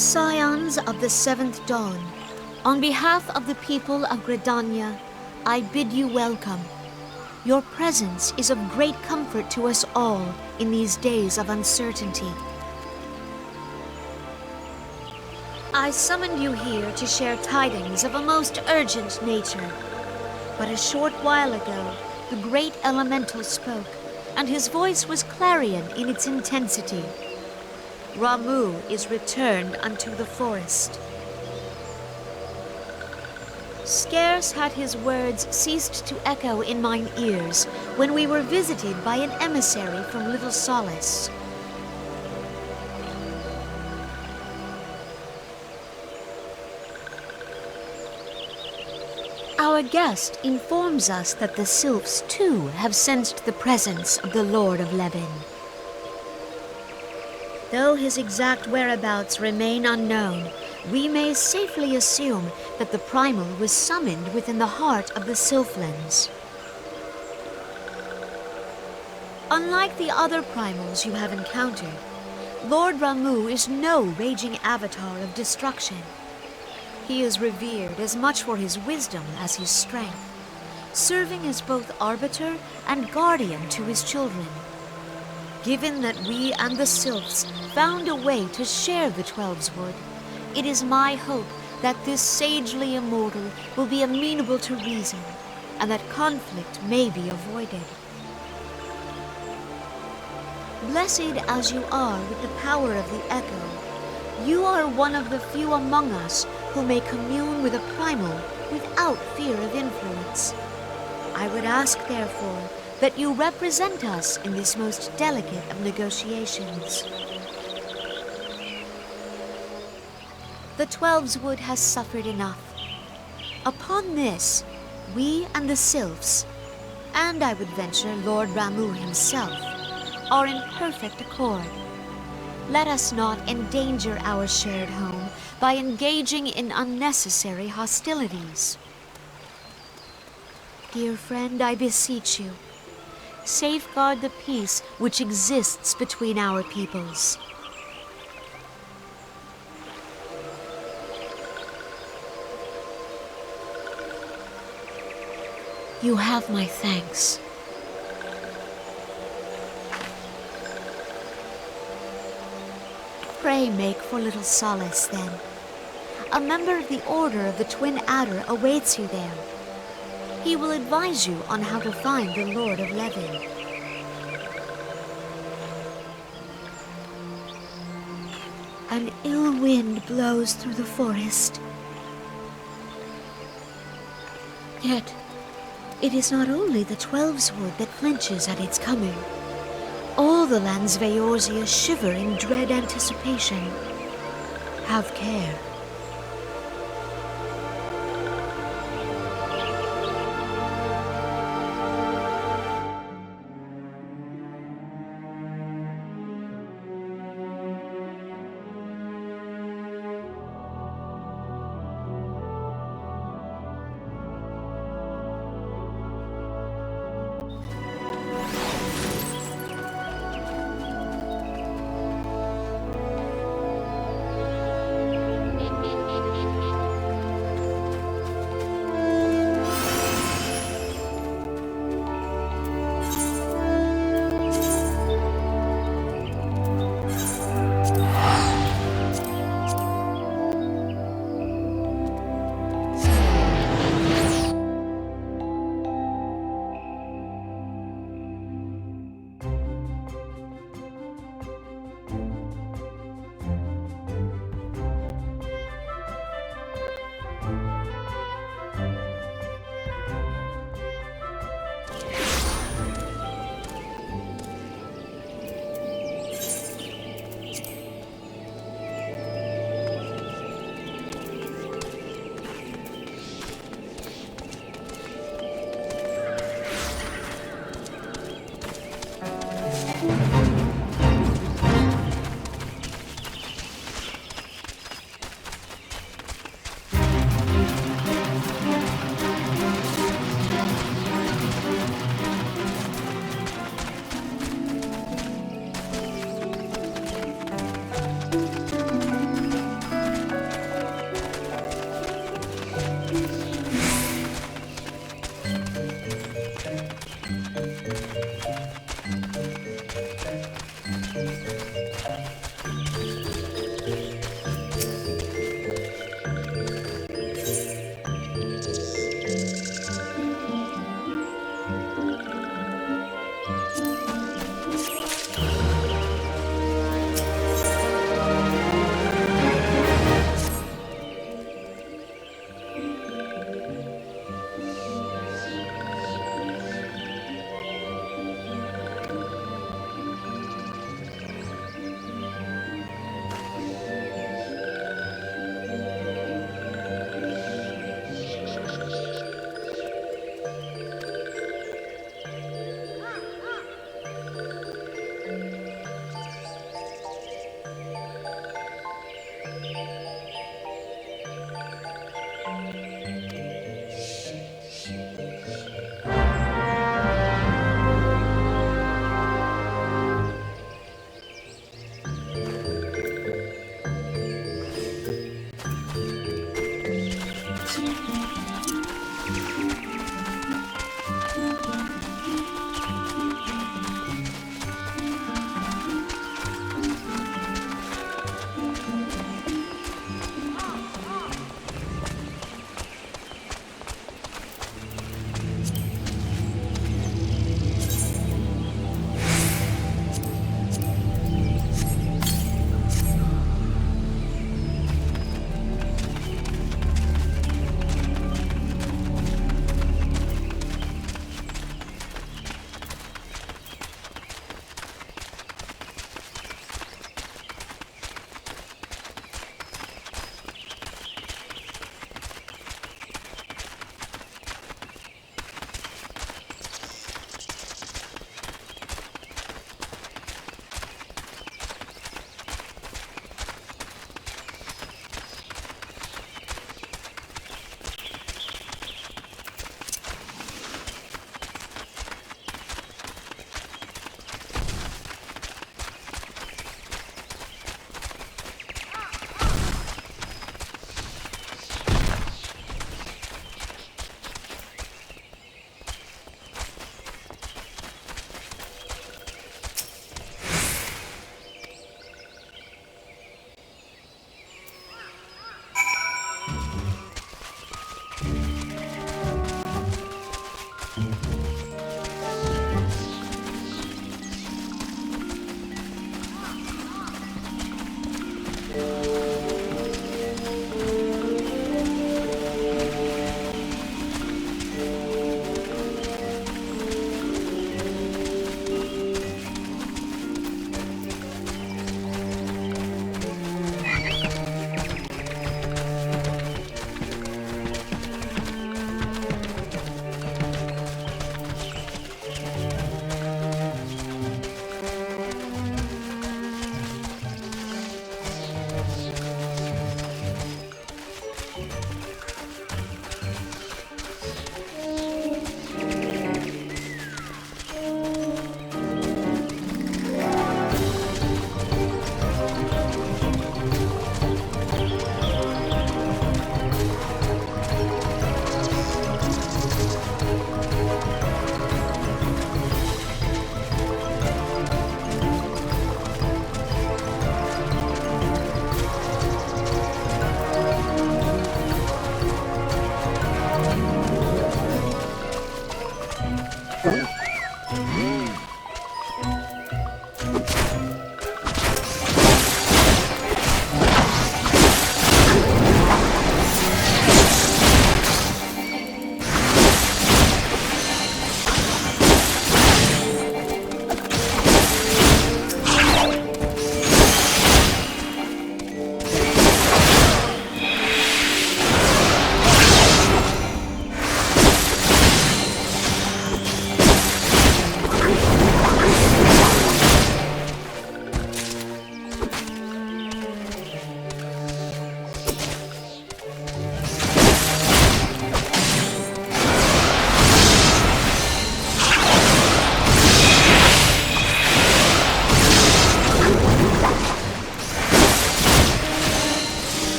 Scions of the seventh dawn, on behalf of the people of Gridania, I bid you welcome. Your presence is of great comfort to us all in these days of uncertainty. I summoned you here to share tidings of a most urgent nature. But a short while ago, the great elemental spoke, and his voice was clarion in its intensity. Ramu is returned unto the forest. Scarce had his words ceased to echo in mine ears when we were visited by an emissary from Little Solace. Our guest informs us that the sylphs too have sensed the presence of the Lord of Levin. Though his exact whereabouts remain unknown, we may safely assume that the primal was summoned within the heart of the Sylphlands. Unlike the other primals you have encountered, Lord Ramu is no raging avatar of destruction. He is revered as much for his wisdom as his strength, serving as both arbiter and guardian to his children. Given that we and the Sylphs found a way to share the Twelveswood, it is my hope that this sagely immortal will be amenable to reason, and that conflict may be avoided. Blessed as you are with the power of the Echo, you are one of the few among us who may commune with a primal without fear of influence. I would ask, therefore, that you represent us in this most delicate of negotiations. The Twelveswood has suffered enough. Upon this, we and the Sylphs, and I would venture Lord Ramu himself, are in perfect accord. Let us not endanger our shared home by engaging in unnecessary hostilities. Dear friend, I beseech you, safeguard the peace which exists between our peoples. You have my thanks. Pray make for Little Solace, then. A member of the Order of the Twin Adder awaits you there. He will advise you on how to find the Lord of Levin. An ill wind blows through the forest. Yet, it is not only the Twelveswood that flinches at its coming. All the lands Veorzia shiver in dread anticipation. Have care.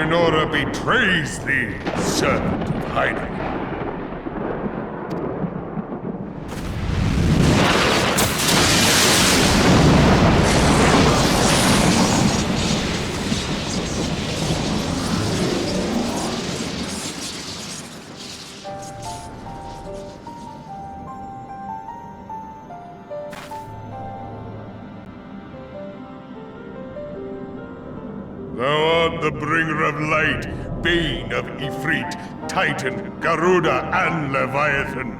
Eleonora betrays thee, servant of hiding. Thou art the bringer of light, bane of Ifrit, Titan, Garuda, and Leviathan.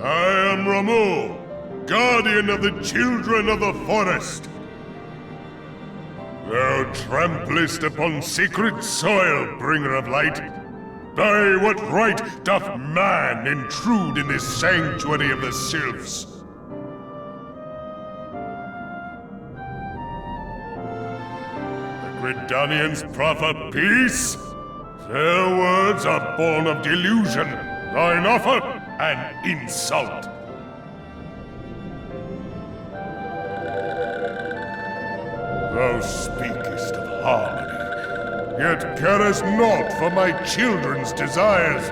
I am Ramu, guardian of the children of the forest. Thou tramplest upon sacred soil, bringer of light. By what right doth man intrude in this sanctuary of the sylphs? Redanians proffer peace? Their words are born of delusion, thine offer an insult. Thou speakest of harmony, yet carest naught for my children's desires.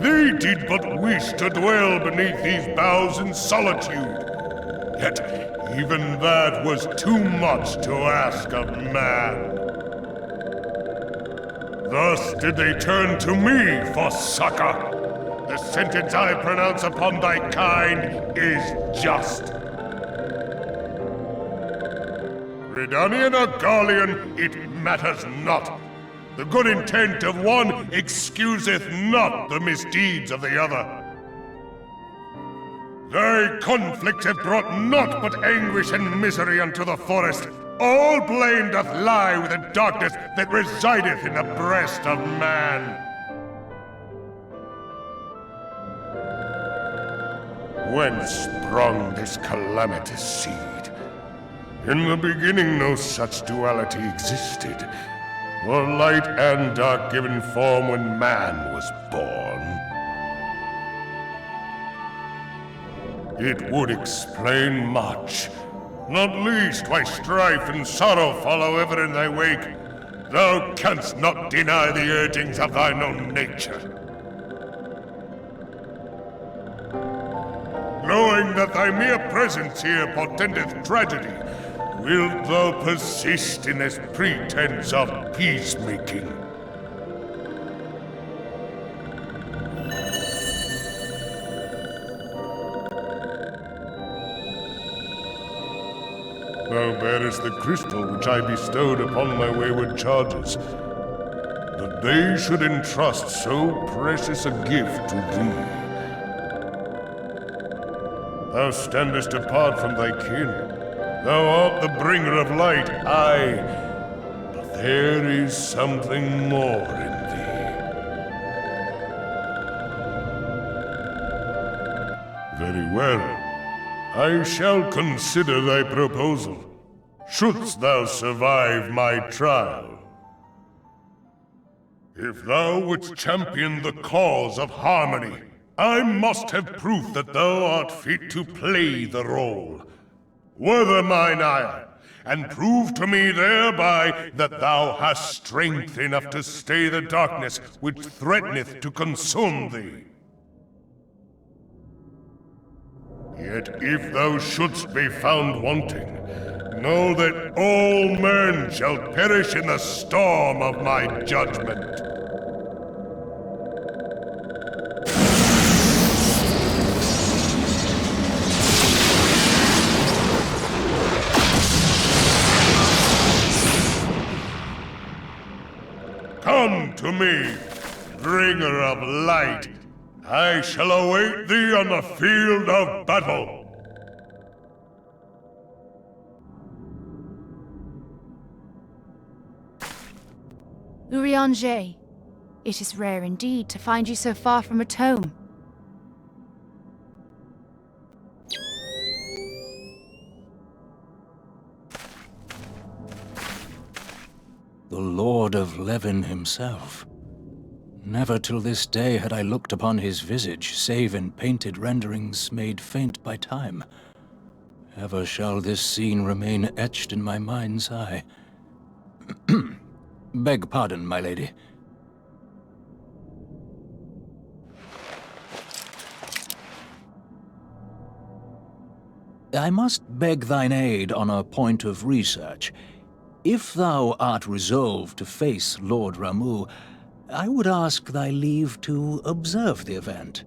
They did but wish to dwell beneath these boughs in solitude. Yet even that was too much to ask of man. Thus did they turn to me for succor. The sentence I pronounce upon thy kind is just. Redanian or Garlean, it matters not. The good intent of one excuseth not the misdeeds of the other. Thy conflicts have brought naught but anguish and misery unto the forest. All blame doth lie with the darkness that resideth in the breast of man. Whence sprung this calamitous seed? In the beginning no such duality existed, or light and dark given form when man was born. It would explain much, not least why strife and sorrow follow ever in thy wake. Thou canst not deny the urgings of thine own nature. Knowing that thy mere presence here portendeth tragedy, wilt thou persist in this pretense of peacemaking? Thou bearest the crystal which I bestowed upon my wayward charges, that they should entrust so precious a gift to thee. Thou standest apart from thy kin. Thou art the bringer of light, aye, but there is something more in thee. Very well. I shall consider thy proposal, shouldst thou survive my trial. If thou wouldst champion the cause of harmony, I must have proof that thou art fit to play the role. Wither mine ire, and prove to me thereby that thou hast strength enough to stay the darkness which threateneth to consume thee. Yet if thou shouldst be found wanting, know that all men shall perish in the storm of my judgment. Come to me, bringer of light. I shall await thee on the field of battle. Urianger, it is rare indeed to find you so far from a tome. The Lord of Levin himself. Never till this day had I looked upon his visage, save in painted renderings made faint by time. Ever shall this scene remain etched in my mind's eye, Beg pardon, my lady. I must beg thine aid on a point of research. If thou art resolved to face Lord Ramu, I would ask thy leave to observe the event.